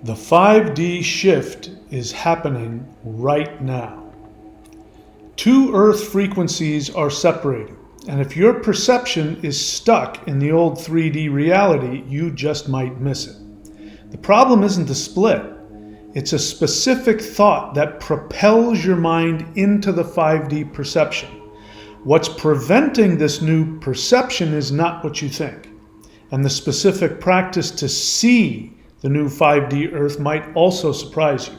The 5D shift is happening right now. Two Earth frequencies are separating, and if your perception is stuck in the old 3D reality, you just might miss it. The problem isn't the split. It's a specific thought that propels your mind into the 5D perception. What's preventing this new perception is not what you think, and the specific practice to see the new 5D Earth might also surprise you.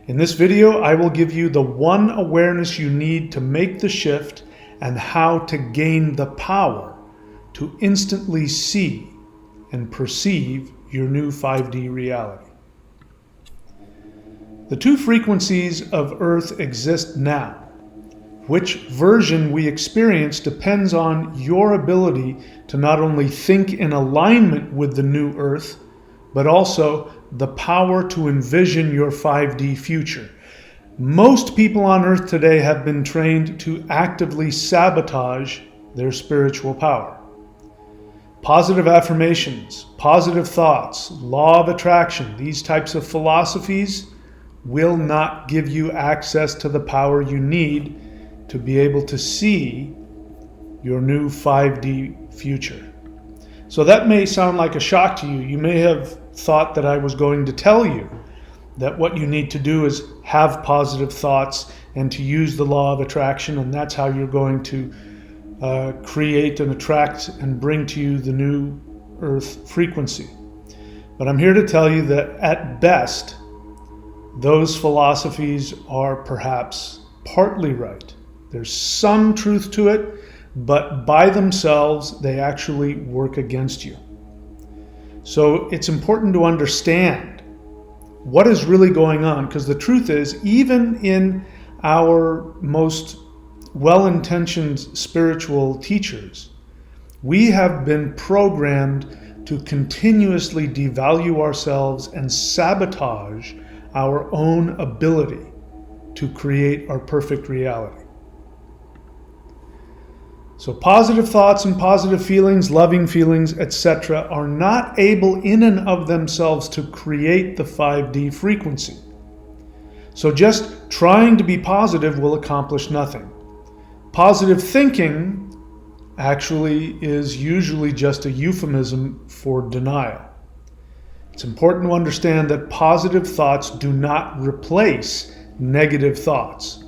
In this video, I will give you the one awareness you need to make the shift and how to gain the power to instantly see and perceive your new 5D reality. The two frequencies of Earth exist now. Which version we experience depends on your ability to not only think in alignment with the new Earth, but also the power to envision your 5D future. Most people on Earth today have been trained to actively sabotage their spiritual power. Positive affirmations, positive thoughts, law of attraction, these types of philosophies will not give you access to the power you need to be able to see your new 5D future. So that may sound like a shock to you. You may have thought that I was going to tell you that what you need to do is have positive thoughts and to use the law of attraction, and that's how you're going to create and attract and bring to you the new Earth frequency. But I'm here to tell you that at best, those philosophies are perhaps partly right. There's some truth to it, but by themselves, they actually work against you. So it's important to understand what is really going on, because the truth is, even in our most well-intentioned spiritual teachers, we have been programmed to continuously devalue ourselves and sabotage our own ability to create our perfect reality. So positive thoughts and positive feelings, loving feelings, etc. are not able in and of themselves to create the 5D frequency. So just trying to be positive will accomplish nothing. Positive thinking actually is usually just a euphemism for denial. It's important to understand that positive thoughts do not replace negative thoughts.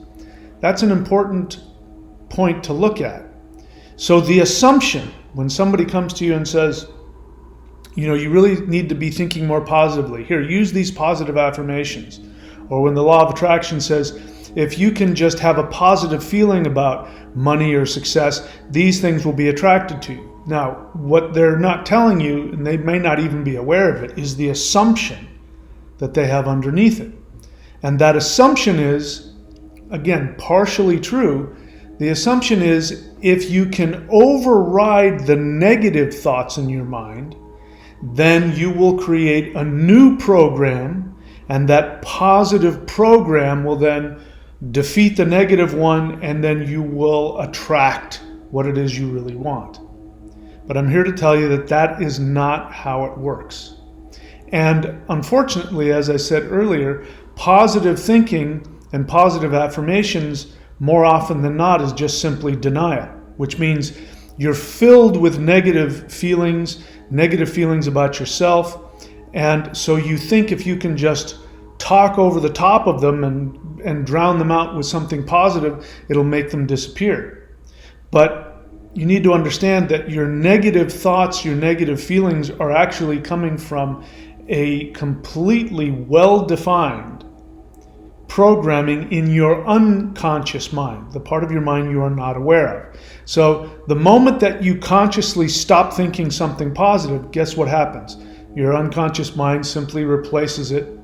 That's an important point to look at. So the assumption, when somebody comes to you and says, you really need to be thinking more positively. Here, use these positive affirmations. Or when the law of attraction says, if you can just have a positive feeling about money or success, these things will be attracted to you. Now, what they're not telling you, and they may not even be aware of it, is the assumption that they have underneath it. And that assumption is, again, partially true. The assumption is if you can override the negative thoughts in your mind, then you will create a new program, and that positive program will then defeat the negative one, and then you will attract what it is you really want. But I'm here to tell you that that is not how it works. And unfortunately, as I said earlier, positive thinking and positive affirmations more often than not is just simply denial, which means you're filled with negative feelings about yourself, and so you think if you can just talk over the top of them and drown them out with something positive, it'll make them disappear. But you need to understand that your negative thoughts, your negative feelings are actually coming from a completely well-defined programming in your unconscious mind, the part of your mind you are not aware of. So the moment that you consciously stop thinking something positive, guess what happens? Your unconscious mind simply replaces it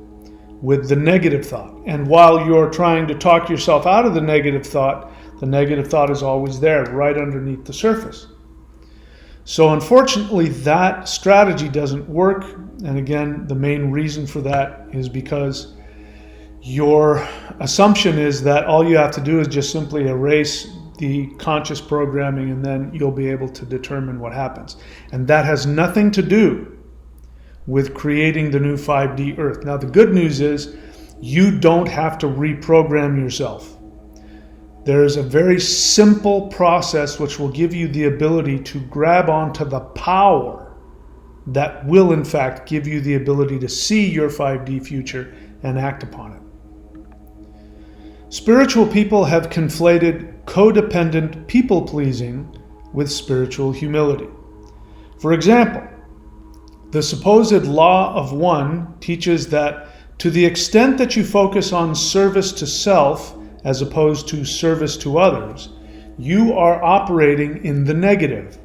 with the negative thought. And while you're trying to talk yourself out of the negative thought is always there, right underneath the surface. So unfortunately, that strategy doesn't work. And again, the main reason for that is because your assumption is that all you have to do is just simply erase the conscious programming, and then you'll be able to determine what happens. And that has nothing to do with creating the new 5D Earth. Now, the good news is you don't have to reprogram yourself. There's a very simple process which will give you the ability to grab onto the power that will, in fact, give you the ability to see your 5D future and act upon it. Spiritual people have conflated codependent people-pleasing with spiritual humility. For example, the supposed law of one teaches that to the extent that you focus on service to self as opposed to service to others, you are operating in the negative.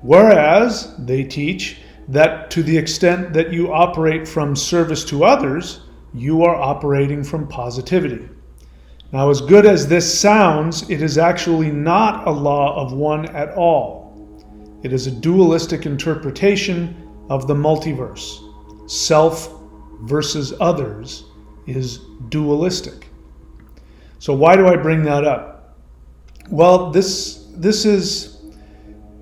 Whereas they teach that to the extent that you operate from service to others, you are operating from positivity. Now, as good as this sounds, it is actually not a law of one at all. It is a dualistic interpretation of the multiverse. Self versus others is dualistic. So why do I bring that up? Well, this is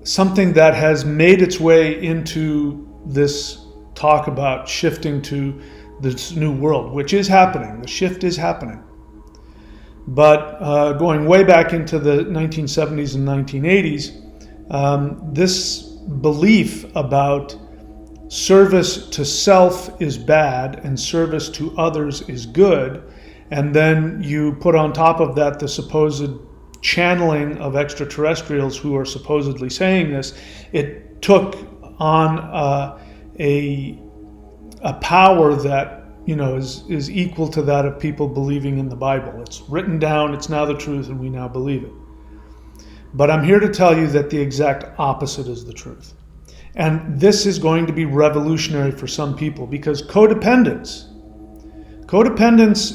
something that has made its way into this talk about shifting to this new world, which is happening. The shift is happening. But going way back into the 1970s and 1980s, this belief about service to self is bad and service to others is good, and then you put on top of that the supposed channeling of extraterrestrials who are supposedly saying this, it took on a power that is equal to that of people believing in the Bible. It's written down, it's now the truth, and we now believe it. But I'm here to tell you that the exact opposite is the truth. And this is going to be revolutionary for some people, because codependence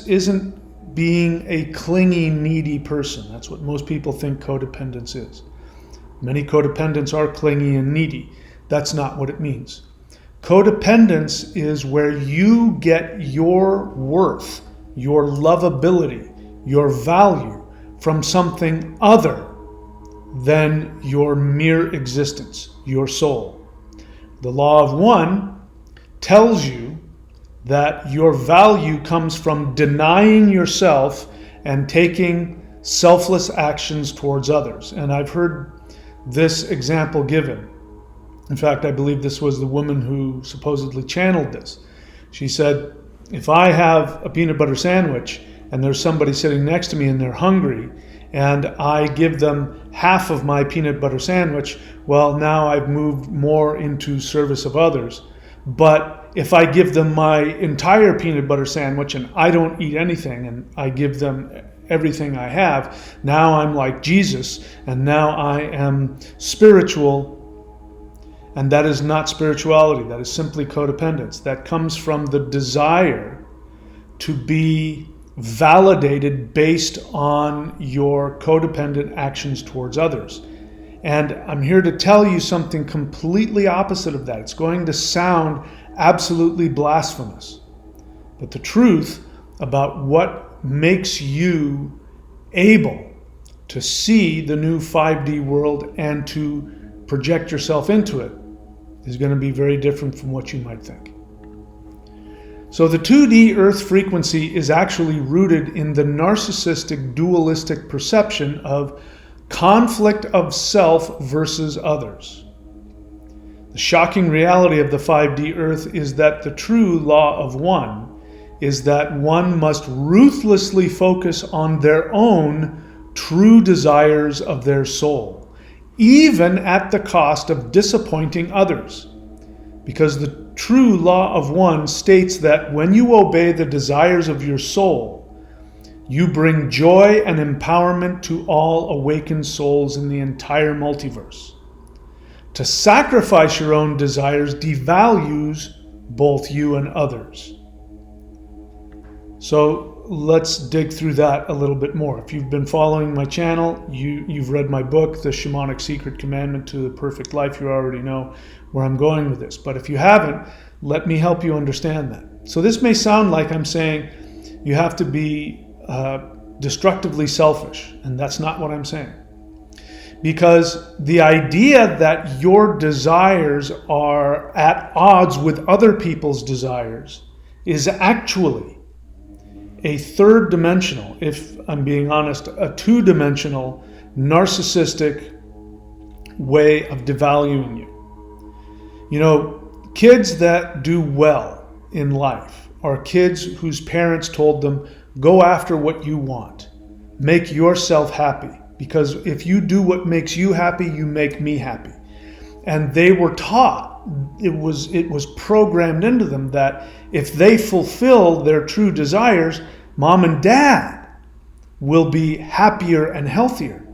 isn't being a clingy, needy person. That's what most people think codependence is. Many codependents are clingy and needy. That's not what it means. Codependence is where you get your worth, your lovability, your value from something other than your mere existence, your soul. The law of one tells you that your value comes from denying yourself and taking selfless actions towards others. And I've heard this example given. In fact, I believe this was the woman who supposedly channeled this. She said, if I have a peanut butter sandwich and there's somebody sitting next to me and they're hungry, and I give them half of my peanut butter sandwich, well, now I've moved more into service of others. But if I give them my entire peanut butter sandwich and I don't eat anything and I give them everything I have, now I'm like Jesus, and now I am spiritual. And that is not spirituality. That is simply codependence. That comes from the desire to be validated based on your codependent actions towards others. And I'm here to tell you something completely opposite of that. It's going to sound absolutely blasphemous. But the truth about what makes you able to see the new 5D world and to project yourself into it is going to be very different from what you might think. So the 2D Earth frequency is actually rooted in the narcissistic dualistic perception of conflict of self versus others. The shocking reality of the 5D Earth is that the true law of one is that one must ruthlessly focus on their own true desires of their soul, even at the cost of disappointing others. Because the true law of one states that when you obey the desires of your soul, you bring joy and empowerment to all awakened souls in the entire multiverse. To sacrifice your own desires devalues both you and others. So let's dig through that a little bit more. If you've been following my channel, you've read my book, The Shamanic Secret Commandment to the Perfect Life, you already know where I'm going with this. But if you haven't, let me help you understand that. So this may sound like I'm saying you have to be destructively selfish, and that's not what I'm saying. Because the idea that your desires are at odds with other people's desires is actually a third dimensional, if I'm being honest, a two-dimensional, narcissistic way of devaluing you. You know, kids that do well in life are kids whose parents told them, go after what you want, make yourself happy. Because if you do what makes you happy, you make me happy. And they were taught, it was programmed into them that if they fulfill their true desires, mom and dad will be happier and healthier.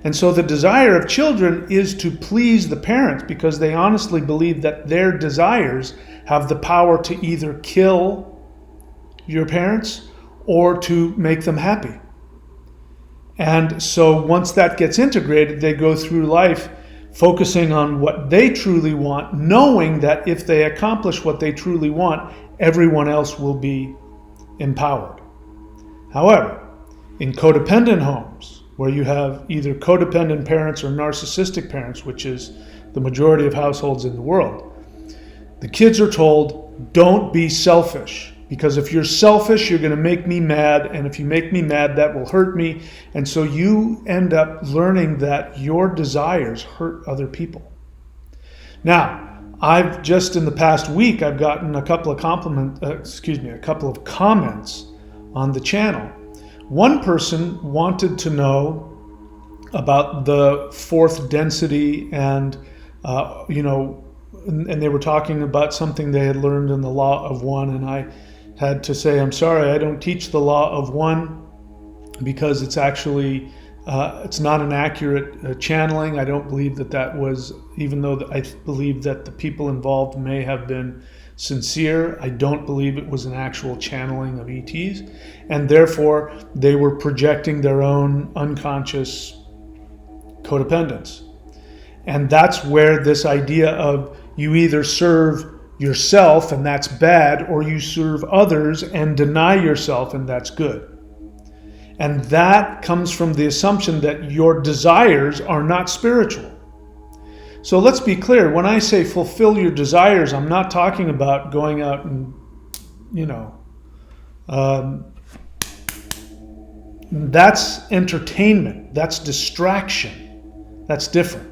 And so the desire of children is to please the parents because they honestly believe that their desires have the power to either kill your parents or to make them happy. And so once that gets integrated, they go through life focusing on what they truly want, knowing that if they accomplish what they truly want, everyone else will be empowered. However, in codependent homes, where you have either codependent parents or narcissistic parents, which is the majority of households in the world, the kids are told, don't be selfish. Because if you're selfish, you're going to make me mad. And if you make me mad, that will hurt me. And so you end up learning that your desires hurt other people. Now, I've just in the past week, I've gotten a couple of comments on the channel. One person wanted to know about the fourth density and, and they were talking about something they had learned in the law of one. And I had to say, I'm sorry, I don't teach the law of one because it's actually, it's not an accurate channeling. I don't believe that was, even though I believe that the people involved may have been sincere, I don't believe it was an actual channeling of ETs. And therefore, they were projecting their own unconscious codependence. And that's where this idea of you either serve yourself and that's bad, or you serve others and deny yourself and that's good. And that comes from the assumption that your desires are not spiritual. So let's be clear, when I say fulfill your desires, I'm not talking about going out and, that's entertainment, that's distraction, that's different.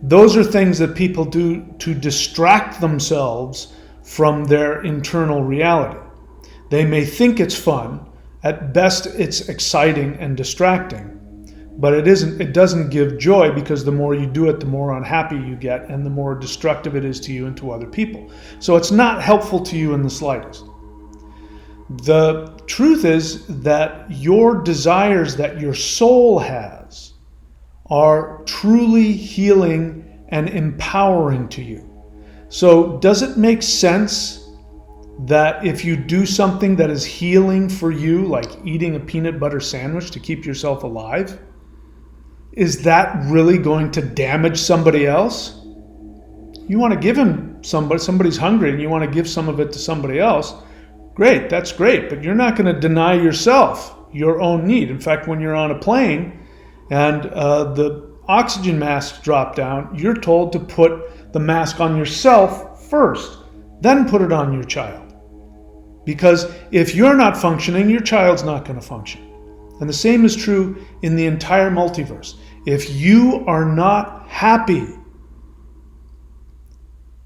Those are things that people do to distract themselves from their internal reality. They may think it's fun. At best, it's exciting and distracting. But it doesn't give joy, because the more you do it, the more unhappy you get and the more destructive it is to you and to other people. So it's not helpful to you in the slightest. The truth is that your desires that your soul has are truly healing and empowering to you. So does it make sense that if you do something that is healing for you, like eating a peanut butter sandwich to keep yourself alive, is that really going to damage somebody else? You want to give him somebody's hungry and you want to give some of it to somebody else, great, that's great, but you're not going to deny yourself your own need. In fact, when you're on a plane and the oxygen masks drop down, you're told to put the mask on yourself first, then put it on your child. Because if you're not functioning, your child's not going to function. And the same is true in the entire multiverse. If you are not happy,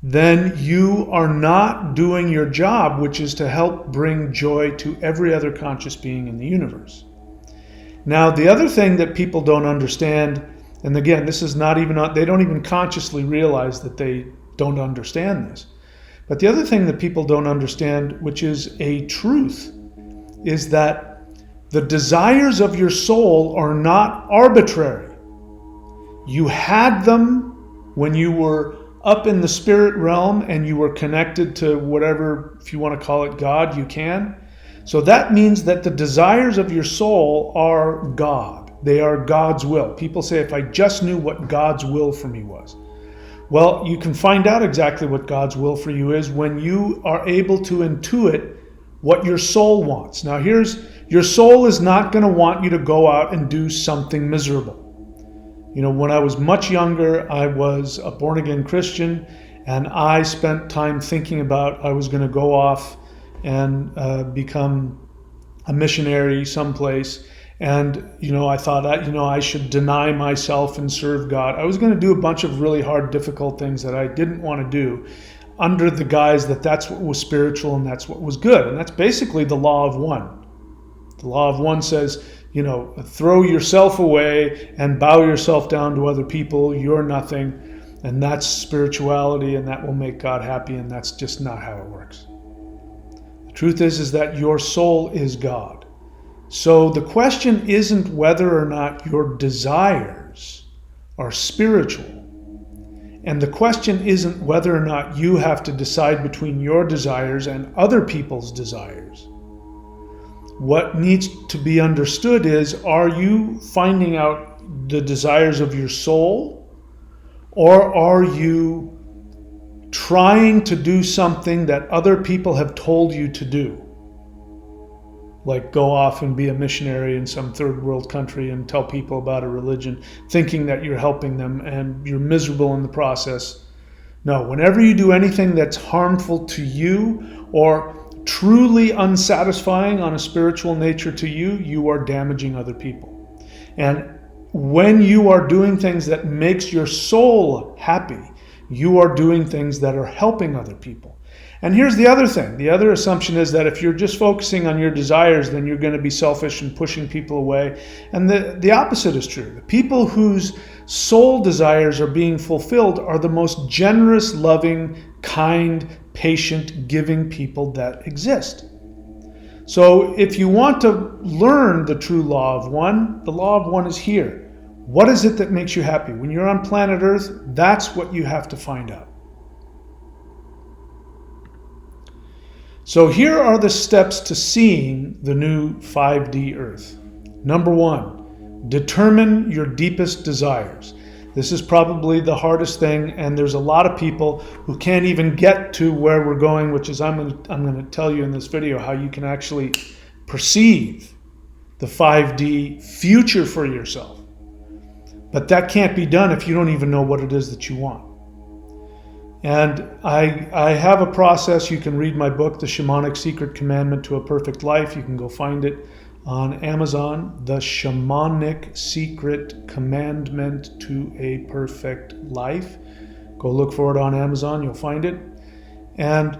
then you are not doing your job, which is to help bring joy to every other conscious being in the universe. Now, the other thing that people don't understand, and again, this is not even, they don't even consciously realize that they don't understand this. But the other thing that people don't understand, which is a truth, is that the desires of your soul are not arbitrary. You had them when you were up in the spirit realm and you were connected to whatever, if you want to call it God, you can. So that means that the desires of your soul are God. They are God's will. People say, if I just knew what God's will for me was. Well, you can find out exactly what God's will for you is when you are able to intuit what your soul wants. Now your soul is not going to want you to go out and do something miserable. When I was much younger, I was a born-again Christian, and I spent time thinking about I was going to go off and become a missionary someplace. And, I thought, I should deny myself and serve God. I was going to do a bunch of really hard, difficult things that I didn't want to do under the guise that that's what was spiritual and that's what was good. And that's basically the law of one. The law of one says, throw yourself away and bow yourself down to other people. You're nothing. And that's spirituality, and that will make God happy. And that's just not how it works. The truth is that your soul is God. So the question isn't whether or not your desires are spiritual. And the question isn't whether or not you have to decide between your desires and other people's desires. What needs to be understood is, are you finding out the desires of your soul, or are you trying to do something that other people have told you to do? Like go off and be a missionary in some third world country and tell people about a religion, thinking that you're helping them, and you're miserable in the process. No, whenever you do anything that's harmful to you or truly unsatisfying on a spiritual nature to you, you are damaging other people. And when you are doing things that makes your soul happy, you are doing things that are helping other people. And here's the other thing. The other assumption is that if you're just focusing on your desires, then you're going to be selfish and pushing people away. And the opposite is true. The people whose soul desires are being fulfilled are the most generous, loving, kind, patient, giving people that exist. So if you want to learn the true law of one, the law of one is here. What is it that makes you happy? When you're on planet Earth, that's what you have to find out. So here are the steps to seeing the new 5D Earth. Number 1, determine your deepest desires. This is probably the hardest thing, and there's a lot of people who can't even get to where we're going, which is I'm going to tell you in this video how you can actually perceive the 5D future for yourself. But that can't be done if you don't even know what it is that you want. And I have a process. You can read my book, The Shamanic Secret Commandment to a Perfect Life. You can go find it on Amazon, The Shamanic Secret Commandment to a Perfect Life. Go look for it on Amazon. You'll find it. And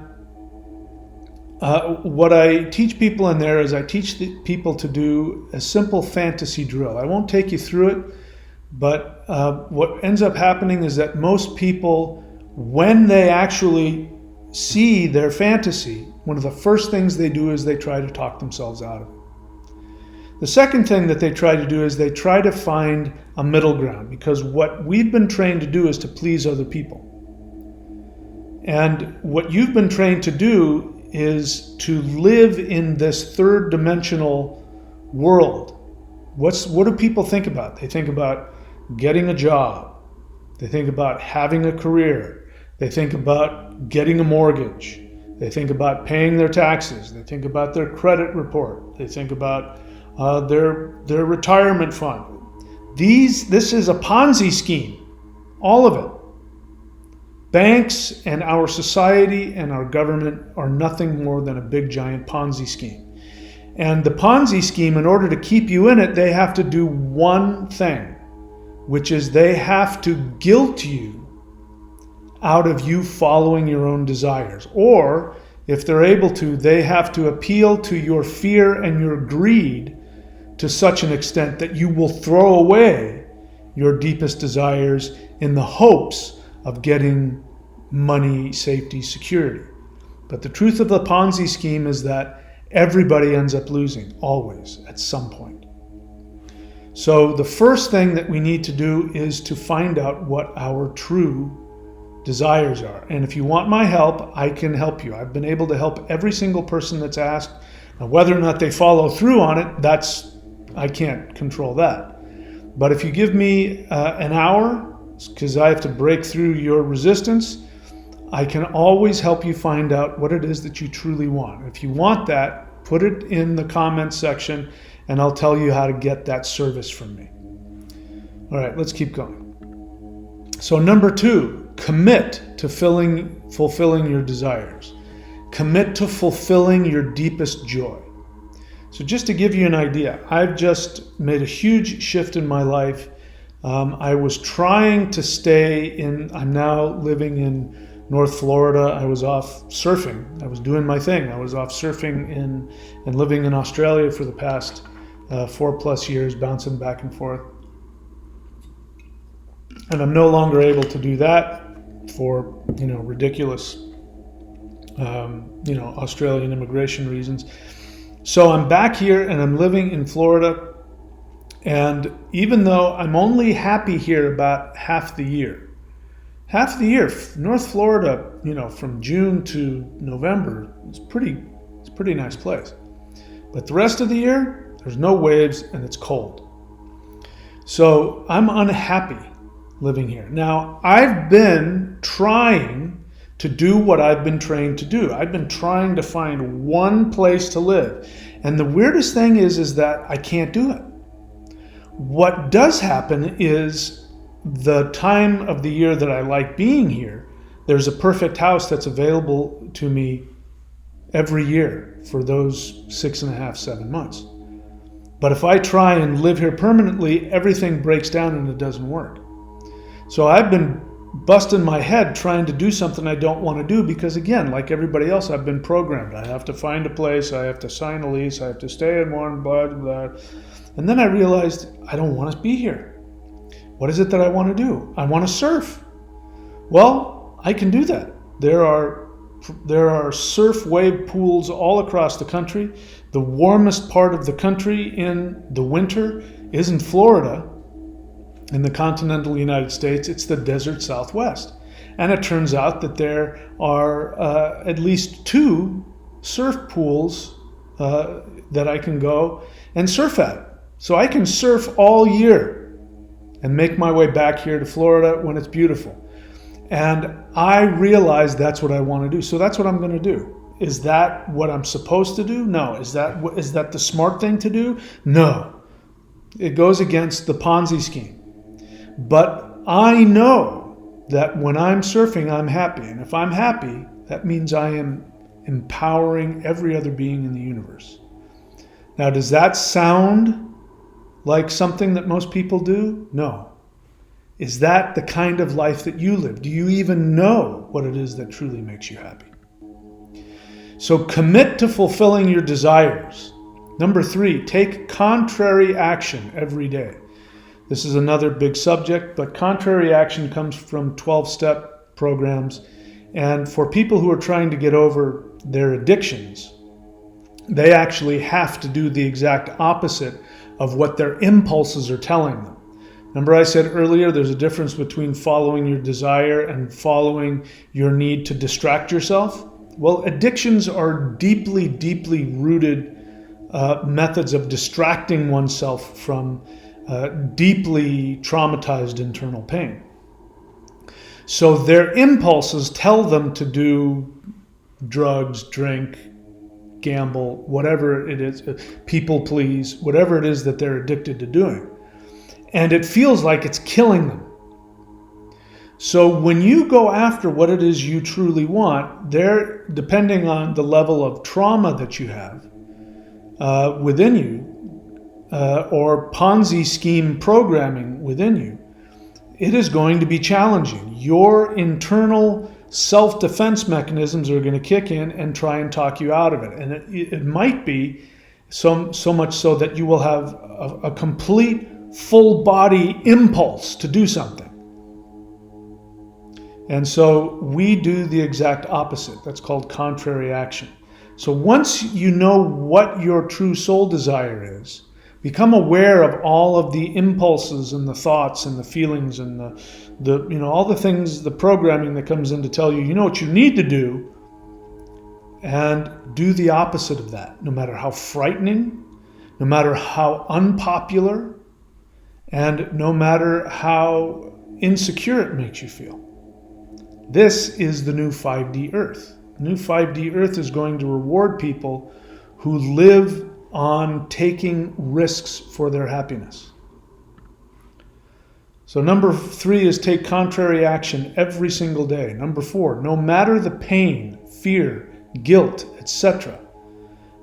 what I teach people in there is I teach people to do a simple fantasy drill. I won't take you through it, but what ends up happening is that most people, when they actually see their fantasy, one of the first things they do is they try to talk themselves out of it. The second thing that they try to do is they try to find a middle ground, because what we've been trained to do is to please other people. And what you've been trained to do is to live in this third dimensional world. What do people think about? They think about getting a job. They think about having a career. They think about getting a mortgage. They think about paying their taxes. They think about their credit report. They think about their retirement fund. This is a Ponzi scheme, all of it. Banks and our society and our government are nothing more than a big giant Ponzi scheme. And the Ponzi scheme, in order to keep you in it, they have to do one thing, which is they have to guilt you out of you following your own desires. Or, if they're able to, they have to appeal to your fear and your greed to such an extent that you will throw away your deepest desires in the hopes of getting money, safety, security. But the truth of the Ponzi scheme is that everybody ends up losing, always, at some point. So the first thing that we need to do is to find out what our true desires are. And if you want my help, I can help you. I've been able to help every single person that's asked. Now, whether or not they follow through on it, I can't control that. But if you give me an hour, because I have to break through your resistance, I can always help you find out what it is that you truly want. If you want that, put it in the comments section, and I'll tell you how to get that service from me. All right, let's keep going. So number 2, commit to fulfilling your desires. Commit to fulfilling your deepest joy. So just to give you an idea, I've just made a huge shift in my life. I was trying to I'm now living in North Florida. I was off surfing. I was doing my thing. I was off surfing and living in Australia for the past 4+ years, bouncing back and forth. And I'm no longer able to do that for, ridiculous, Australian immigration reasons. So I'm back here and I'm living in Florida. And even though I'm only happy here about half the year, North Florida, from June to November, it's a pretty nice place. But the rest of the year, there's no waves and it's cold. So I'm unhappy living here. Now, I've been trying to do what I've been trained to do. I've been trying to find one place to live. And the weirdest thing is that I can't do it. What does happen is the time of the year that I like being here, there's a perfect house that's available to me every year for those 6.5, 7 months. But if I try and live here permanently, everything breaks down and it doesn't work. So I've been busting my head trying to do something I don't want to do because, again, like everybody else, I've been programmed. I have to find a place, I have to sign a lease, I have to stay in one, blah, blah, blah. And then I realized I don't want to be here. What is it that I want to do? I want to surf. Well, I can do that. There are surf wave pools all across the country. The warmest part of the country in the winter is in Florida. In the continental United States, it's the desert Southwest. And it turns out that there are at least 2 surf pools that I can go and surf at. So I can surf all year and make my way back here to Florida when it's beautiful. And I realize that's what I want to do. So that's what I'm going to do. Is that what I'm supposed to do? No. Is that the smart thing to do? No. It goes against the Ponzi scheme. But I know that when I'm surfing, I'm happy. And if I'm happy, that means I am empowering every other being in the universe. Now, does that sound like something that most people do? No. Is that the kind of life that you live? Do you even know what it is that truly makes you happy? So commit to fulfilling your desires. Number 3, take contrary action every day. This is another big subject, but contrary action comes from 12-step programs. And for people who are trying to get over their addictions, they actually have to do the exact opposite of what their impulses are telling them. Remember I said earlier, there's a difference between following your desire and following your need to distract yourself. Well, addictions are deeply, deeply rooted methods of distracting oneself from deeply traumatized internal pain. So their impulses tell them to do drugs, drink, gamble, whatever it is, people please, whatever it is that they're addicted to doing. And it feels like it's killing them. So when you go after what it is you truly want, there, depending on the level of trauma that you have within you, or Ponzi scheme programming within you, it is going to be challenging. Your internal self-defense mechanisms are going to kick in and try and talk you out of it. And it might be so much so that you will have a complete full body impulse to do something. And so we do the exact opposite. That's called contrary action. So once you know what your true soul desire is, become aware of all of the impulses and the thoughts and the feelings and the all the things, the programming that comes in to tell you, you know what you need to do, and do the opposite of that, no matter how frightening, no matter how unpopular, and no matter how insecure it makes you feel. This is the new 5D Earth. The new 5D Earth is going to reward people who live on taking risks for their happiness. So number 3 is take contrary action every single day. Number 4, no matter the pain, fear, guilt, etc.,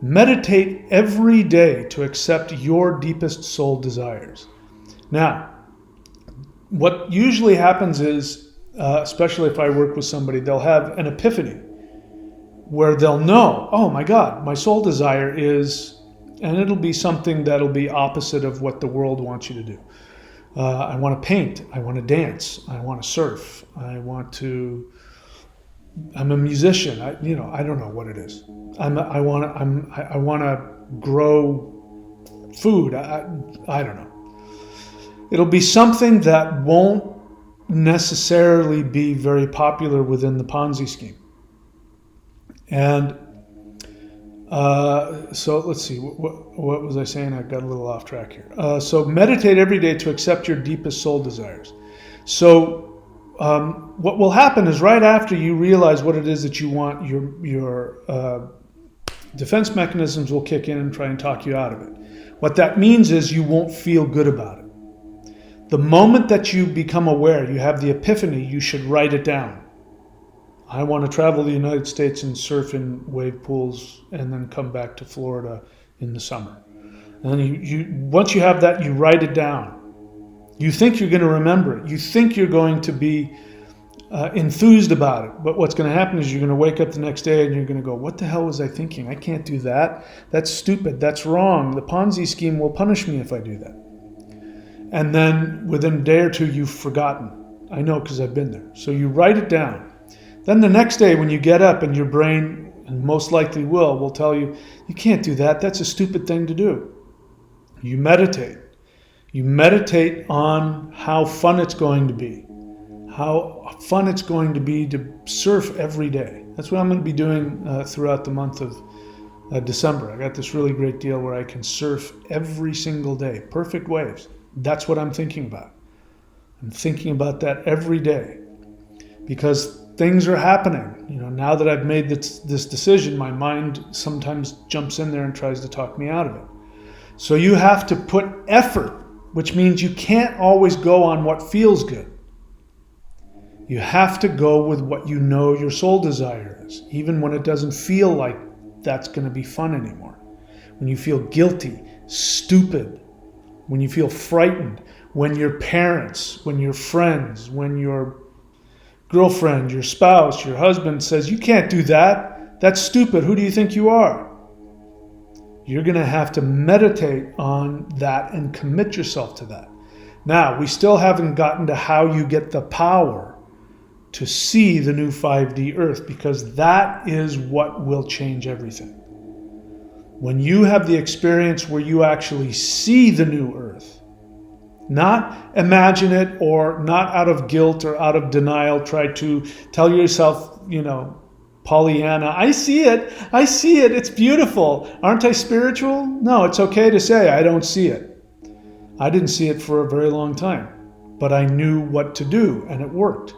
meditate every day to accept your deepest soul desires. Now, what usually happens is, especially if I work with somebody, they'll have an epiphany where they'll know, oh my God, my soul desire is, and it'll be something that'll be opposite of what the world wants you to do. I want to paint. I want to dance. I want to surf. I'm a musician. I don't know what it is. I want to grow food. I don't know. It'll be something that won't necessarily be very popular within the Ponzi scheme. And so let's see, what was I saying? I got a little off track here. So meditate every day to accept your deepest soul desires. So what will happen is right after you realize what it is that you want, your defense mechanisms will kick in and try and talk you out of it. What that means is you won't feel good about it. The moment that you become aware, you have the epiphany, you should write it down. I want to travel the United States and surf in wave pools and then come back to Florida in the summer. And then once you have that, you write it down. You think you're going to remember it. You think you're going to be enthused about it. But what's going to happen is you're going to wake up the next day and you're going to go, what the hell was I thinking? I can't do that. That's stupid. That's wrong. The Ponzi scheme will punish me if I do that. And then within a day or two, you've forgotten. I know because I've been there. So you write it down. Then the next day when you get up and your brain, and most likely will tell you, you can't do that. That's a stupid thing to do. You meditate. You meditate on how fun it's going to be. How fun it's going to be to surf every day. That's what I'm going to be doing throughout the month of December. I got this really great deal where I can surf every single day. Perfect waves. That's what I'm thinking about. I'm thinking about that every day because things are happening. Now that I've made this decision, my mind sometimes jumps in there and tries to talk me out of it. So you have to put effort, which means you can't always go on what feels good. You have to go with what you know your soul desire is, even when it doesn't feel like that's going to be fun anymore. When you feel guilty, stupid, when you feel frightened, when your parents, when your friends, when your girlfriend, your spouse, your husband says, you can't do that. That's stupid. Who do you think you are? You're going to have to meditate on that and commit yourself to that. Now, we still haven't gotten to how you get the power to see the new 5D Earth, because that is what will change everything. When you have the experience where you actually see the new Earth, not imagine it or not out of guilt or out of denial, try to tell yourself, Pollyanna, I see it, it's beautiful. Aren't I spiritual? No, it's okay to say I don't see it. I didn't see it for a very long time, but I knew what to do and it worked.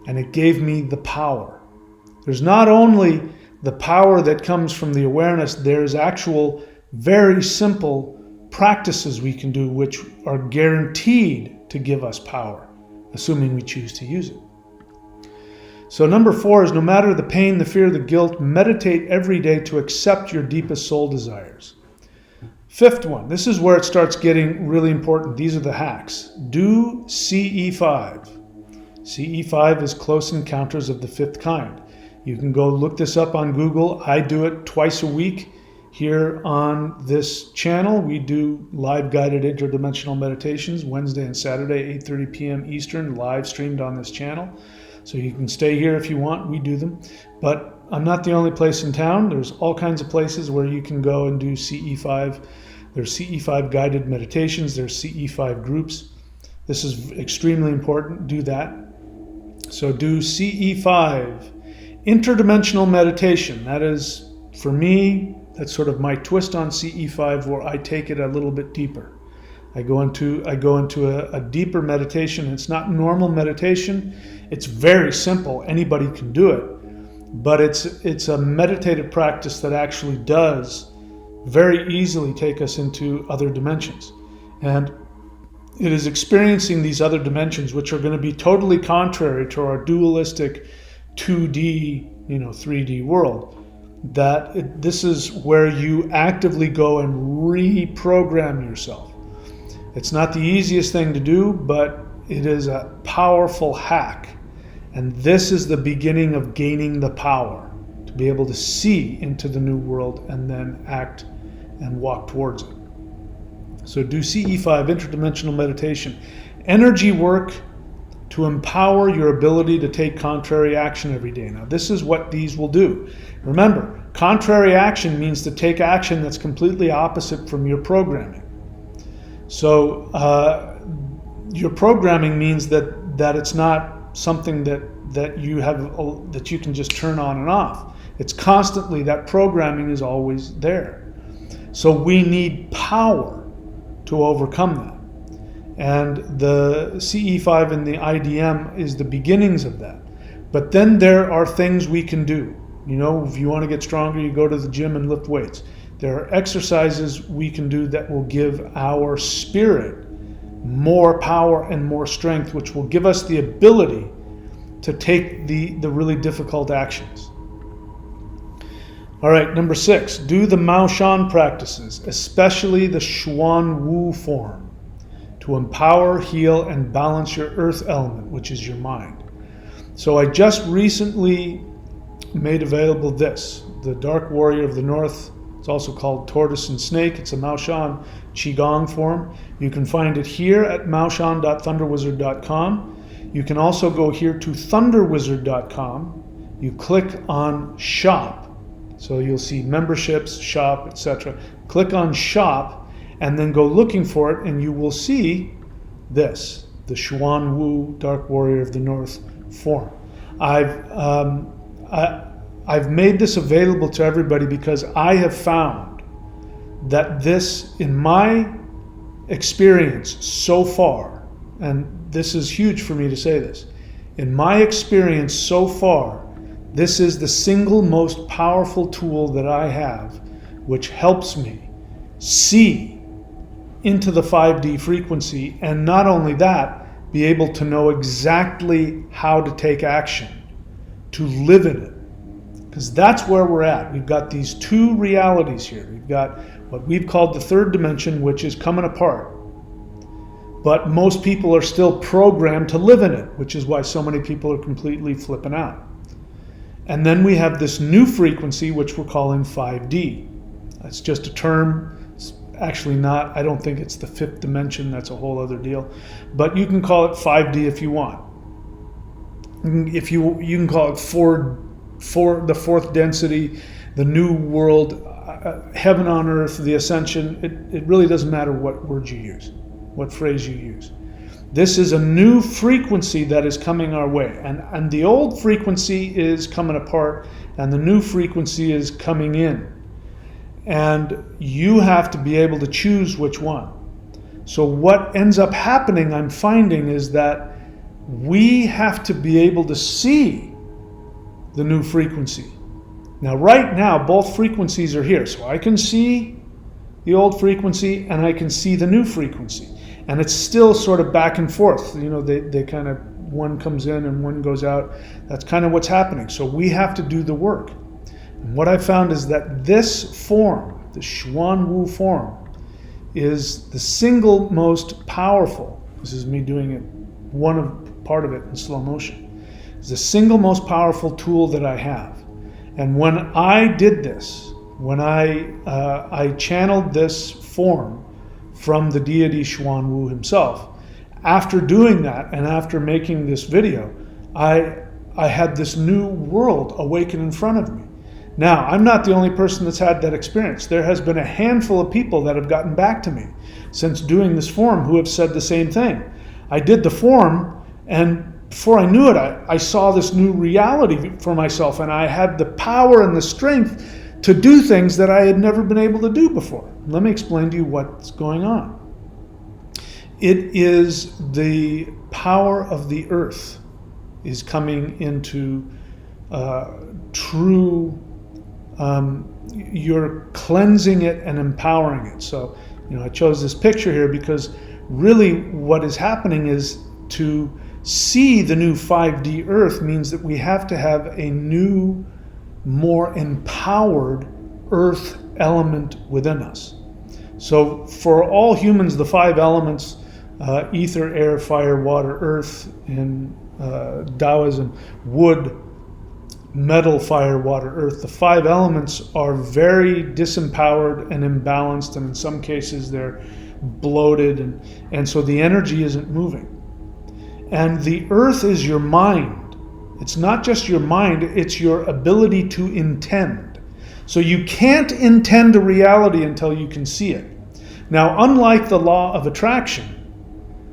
And it gave me the power. There's not only the power that comes from the awareness, there's actual very simple practices we can do which are guaranteed to give us power, assuming we choose to use it. So number 4 is no matter the pain, the fear, the guilt, meditate every day to accept your deepest soul desires. 5th one, this is where it starts getting really important. These are the hacks. Do CE5. CE5 is Close Encounters of the Fifth Kind. You can go look this up on Google. I do it twice a week here on this channel. We do live guided interdimensional meditations Wednesday and Saturday, 8:30 p.m. Eastern, live streamed on this channel. So you can stay here if you want. We do them. But I'm not the only place in town. There's all kinds of places where you can go and do CE5. There's CE5 guided meditations. There's CE5 groups. This is extremely important. Do that. So do CE5. Interdimensional meditation. That is, for me, that's sort of my twist on CE5, where I take it a little bit deeper. I go into a deeper meditation. It's not normal meditation. It's very simple. Anybody can do it. But it's a meditative practice that actually does very easily take us into other dimensions. And it is experiencing these other dimensions, which are going to be totally contrary to our dualistic 2D, 3D world. This is where you actively go and reprogram yourself. It's not the easiest thing to do, but it is a powerful hack. And this is the beginning of gaining the power to be able to see into the new world and then act and walk towards it. So do CE5, interdimensional meditation. Energy work to empower your ability to take contrary action every day. Now, this is what these will do. Remember, contrary action means to take action that's completely opposite from your programming. So your programming means that it's not something that you have, that you can just turn on and off. It's constantly, that programming is always there. So we need power to overcome that. And the CE5 and the IDM is the beginnings of that. But then there are things we can do. If you want to get stronger, you go to the gym and lift weights. There are exercises we can do that will give our spirit more power and more strength, which will give us the ability to take the really difficult actions. All right, number 6, do the Mao Shan practices, especially the Xuan Wu form, to empower, heal, and balance your earth element, which is your mind. So I just recently made available this, the Dark Warrior of the North. It's also called Tortoise and Snake. It's a Mao Shan Qigong form. You can find it here at maoshan.thunderwizard.com. You can also go here to thunderwizard.com. You click on Shop. So you'll see memberships, shop, etc. Click on shop and then go looking for it, and you will see this, the Xuan Wu Dark Warrior of the North form. I've made this available to everybody because I have found that this, in my experience so far, and this is huge for me to say this, in my experience so far, this is the single most powerful tool that I have, which helps me see into the 5D frequency, and not only that, be able to know exactly how to take action, to live in it. Because that's where we're at. We've got these two realities here. We've got what we've called the third dimension, which is coming apart. But most people are still programmed to live in it, which is why so many people are completely flipping out. And then we have this new frequency, which we're calling 5D. That's just a term. It's actually not, I don't think it's the fifth dimension. That's a whole other deal. But you can call it 5D if you want. If you can call it the fourth density, the new world, heaven on earth, the ascension. It really doesn't matter what word you use, what phrase you use. This is a new frequency that is coming our way. And the old frequency is coming apart and the new frequency is coming in. And you have to be able to choose which one. So what ends up happening, I'm finding, is that we have to be able to see the new frequency. Now, right now, both frequencies are here. So I can see the old frequency and I can see the new frequency. And it's still sort of back and forth. They kind of, one comes in and one goes out. That's kind of what's happening. So we have to do the work. And what I found is that this form, the Xuan Wu form, is the single most powerful. This is me doing it, part of it in slow motion. It's the single most powerful tool that I have. And when I did this, when I channeled this form from the deity Xuan Wu himself, after doing that and after making this video, I had this new world awaken in front of me. Now, I'm not the only person that's had that experience. There has been a handful of people that have gotten back to me since doing this form who have said the same thing. I did the form, and before I knew it, I saw this new reality for myself, and I had the power and the strength to do things that I had never been able to do before. Let me explain to you what's going on. It is the power of the earth is coming into true, you're cleansing it and empowering it. So, I chose this picture here because really what is happening is to see the new 5D Earth means that we have to have a new, more empowered Earth element within us. So for all humans, the 5 elements, ether, air, fire, water, earth, in Taoism, wood, metal, fire, water, earth, the 5 elements are very disempowered and imbalanced, and in some cases they're bloated, and so the energy isn't moving. And the earth is your mind. It's not just your mind, it's your ability to intend. So you can't intend a reality until you can see it. Now, unlike the law of attraction,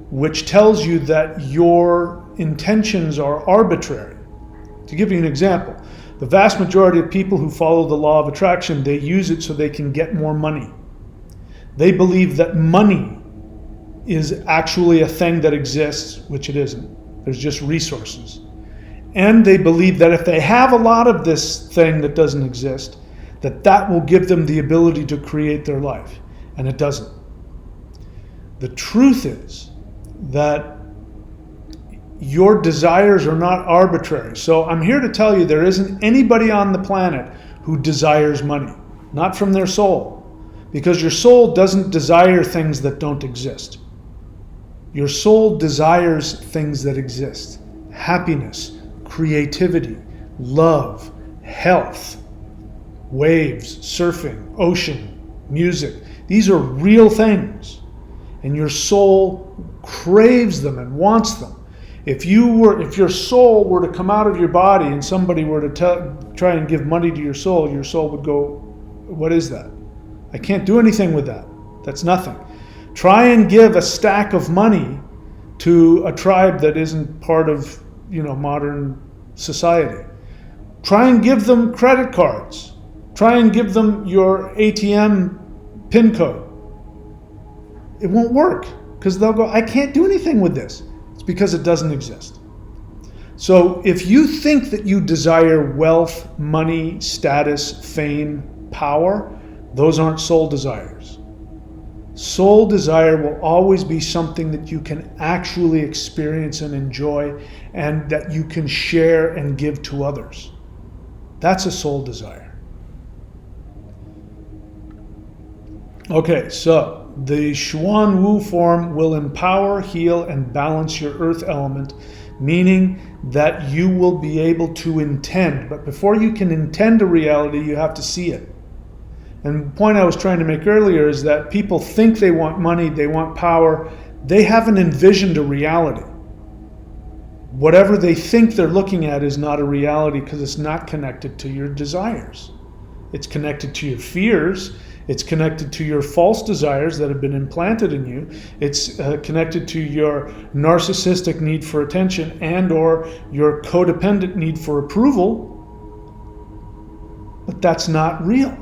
which tells you that your intentions are arbitrary. To give you an example, the vast majority of people who follow the law of attraction, they use it so they can get more money. They believe that money is actually a thing that exists, which it isn't. There's just resources. And they believe that if they have a lot of this thing that doesn't exist, that will give them the ability to create their life. And it doesn't. The truth is that your desires are not arbitrary. So I'm here to tell you there isn't anybody on the planet who desires money, not from their soul, because your soul doesn't desire things that don't exist. Your soul desires things that exist: happiness, creativity, love, health, waves, surfing, ocean, music. These are real things, and your soul craves them and wants them. If your soul were to come out of your body and somebody were to try and give money to your soul would go, "What is that? I can't do anything with that. That's nothing." Try and give a stack of money to a tribe that isn't part of, modern society. Try and give them credit cards. Try and give them your ATM PIN code. It won't work, because they'll go, "I can't do anything with this." It's because it doesn't exist. So if you think that you desire wealth, money, status, fame, power, those aren't soul desires. Soul desire will always be something that you can actually experience and enjoy, and that you can share and give to others. That's a soul desire. Okay, so the Xuan Wu form will empower, heal, and balance your earth element, meaning that you will be able to intend. But before you can intend a reality, you have to see it. And the point I was trying to make earlier is that people think they want money, they want power. They haven't envisioned a reality. Whatever they think they're looking at is not a reality, because it's not connected to your desires. It's connected to your fears. It's connected to your false desires that have been implanted in you. It's connected to your narcissistic need for attention and or your codependent need for approval. But that's not real.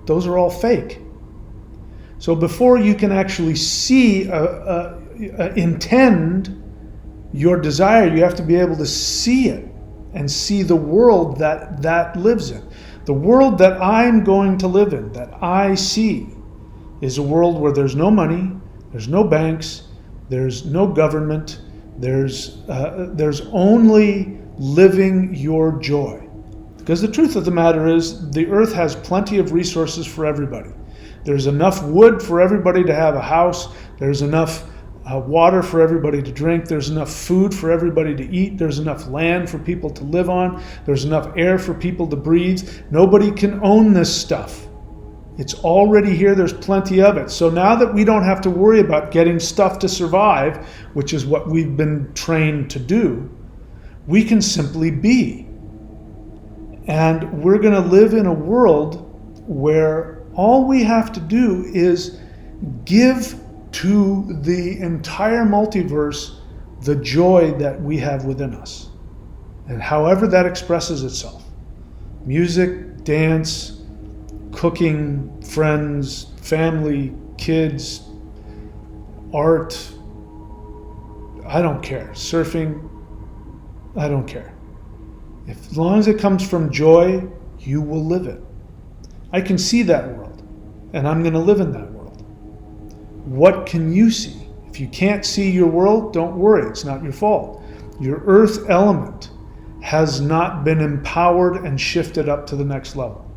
Those are all fake. So before you can actually see, intend your desire, you have to be able to see it and see the world that lives in. The world that I'm going to live in, that I see, is a world where there's no money, there's no banks, there's no government, there's only living your joy. Because the truth of the matter is, the earth has plenty of resources for everybody. There's enough wood for everybody to have a house. There's enough water for everybody to drink. There's enough food for everybody to eat. There's enough land for people to live on. There's enough air for people to breathe. Nobody can own this stuff. It's already here. There's plenty of it. So now that we don't have to worry about getting stuff to survive, which is what we've been trained to do, we can simply be. And we're going to live in a world where all we have to do is give to the entire multiverse the joy that we have within us. And however that expresses itself: music, dance, cooking, friends, family, kids, art, I don't care. Surfing, I don't care. As long as it comes from joy, you will live it. I can see that world, and I'm going to live in that world. What can you see? If you can't see your world, don't worry, it's not your fault. Your earth element has not been empowered and shifted up to the next level.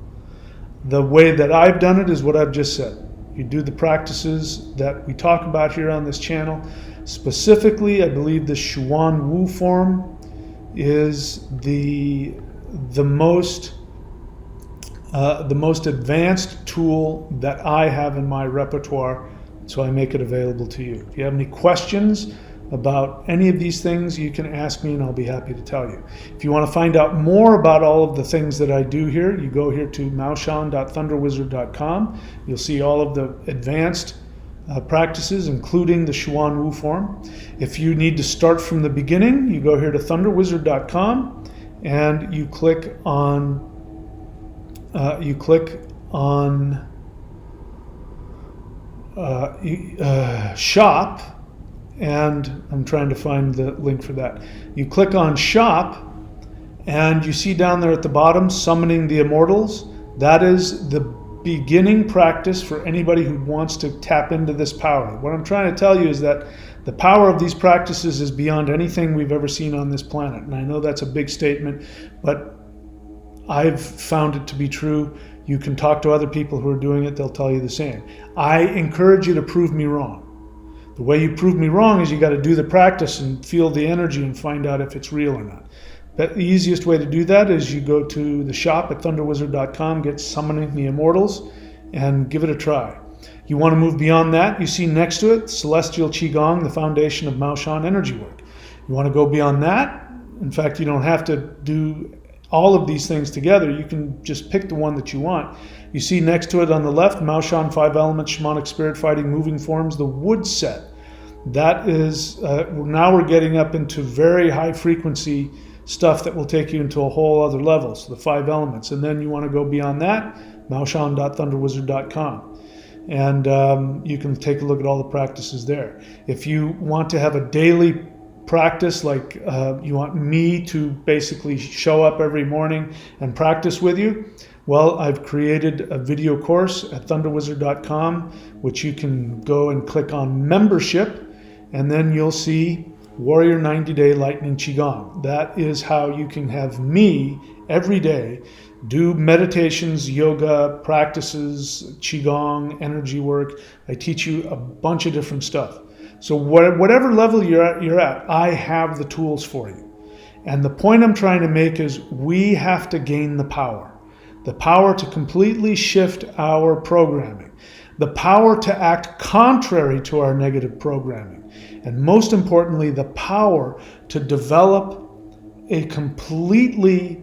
The way that I've done it is what I've just said. You do the practices that we talk about here on this channel. Specifically, I believe the Xuan Wu form is the most advanced tool that I have in my repertoire, so I make it available to you. If you have any questions about any of these things, you can ask me and I'll be happy to tell you. If you want to find out more about all of the things that I do here, you go here to maoshan.thunderwizard.com. You'll see all of the advanced practices, including the Xuan Wu form. If you need to start from the beginning, you go here to thunderwizard.com and you click on shop, and I'm trying to find the link for that. You click on shop and you see down there at the bottom, summoning the immortals. That is the beginning practice for anybody who wants to tap into this power. What I'm trying to tell you is that the power of these practices is beyond anything we've ever seen on this planet. And I know that's a big statement, but I've found it to be true. You can talk to other people who are doing it, they'll tell you the same. I encourage you to prove me wrong. The way you prove me wrong is you got to do the practice and feel the energy and find out if it's real or not. But the easiest way to do that is you go to the shop at thunderwizard.com, get Summoning the Immortals, and give it a try. You want to move beyond that, you see next to it, Celestial Qigong, the foundation of Maoshan energy work. You want to go beyond that. In fact, you don't have to do all of these things together. You can just pick the one that you want. You see next to it on the left, Maoshan 5 Elements, Shamanic Spirit Fighting, Moving Forms, the wood set. That is, now we're getting up into very high frequency stuff that will take you into a whole other level, so the 5 elements. And then you want to go beyond that, maoshan.thunderwizard.com. And you can take a look at all the practices there. If you want to have a daily practice, like you want me to basically show up every morning and practice with you, well, I've created a video course at thunderwizard.com, which you can go and click on membership, and then you'll see Warrior 90-Day Lightning Qigong. That is how you can have me every day do meditations, yoga, practices, Qigong, energy work. I teach you a bunch of different stuff. So whatever level you're at, I have the tools for you. And the point I'm trying to make is we have to gain the power to completely shift our programming, the power to act contrary to our negative programming, and most importantly, the power to develop a completely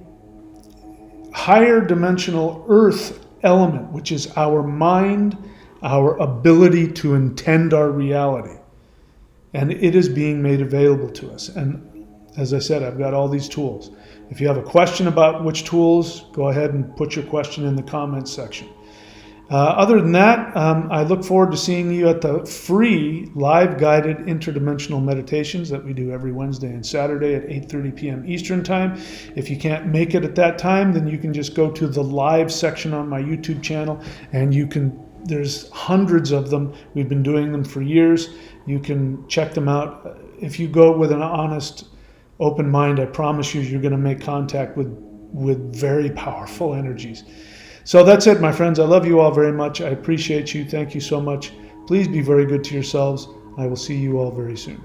higher dimensional earth element, which is our mind, our ability to intend our reality. And it is being made available to us. And as I said, I've got all these tools. If you have a question about which tools, go ahead and put your question in the comments section. Other than that, I look forward to seeing you at the free live guided interdimensional meditations that we do every Wednesday and Saturday at 8:30 p.m. Eastern Time. If you can't make it at that time, then you can just go to the live section on my YouTube channel, and there's hundreds of them. We've been doing them for years. You can check them out. If you go with an honest, open mind, I promise you, you're going to make contact with very powerful energies. So that's it, my friends. I love you all very much. I appreciate you. Thank you so much. Please be very good to yourselves. I will see you all very soon.